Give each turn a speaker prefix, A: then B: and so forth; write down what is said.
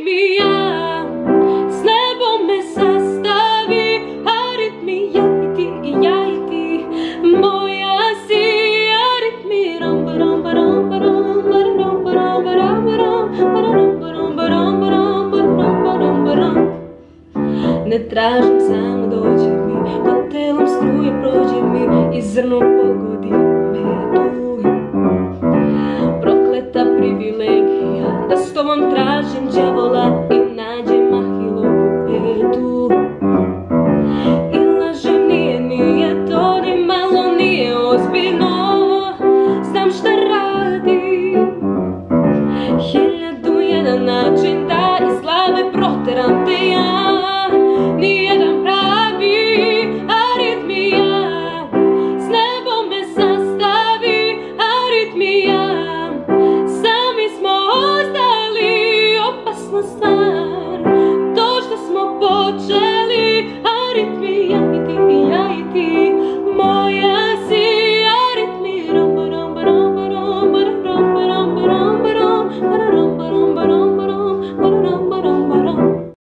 A: aritmija, s nebom me sastavi, aritmija i ti i ja i ti, moja si aritmija. Ne tražim, samo dođi mi, kotelom struje prođe mi i zrno pogodi me tu. Prokleta privilegija da s tobom tražim đavola i nađem Ahilovu petu. I lažem, nije to, ni malo nije ozbiljno, znam šta radim. 1001 način da iz glave proteram te ja. Nijedan pravi aritmija, s nebom me sastavi, aritmija. Sami smo ostali, opasna stvar, to što smo počeli.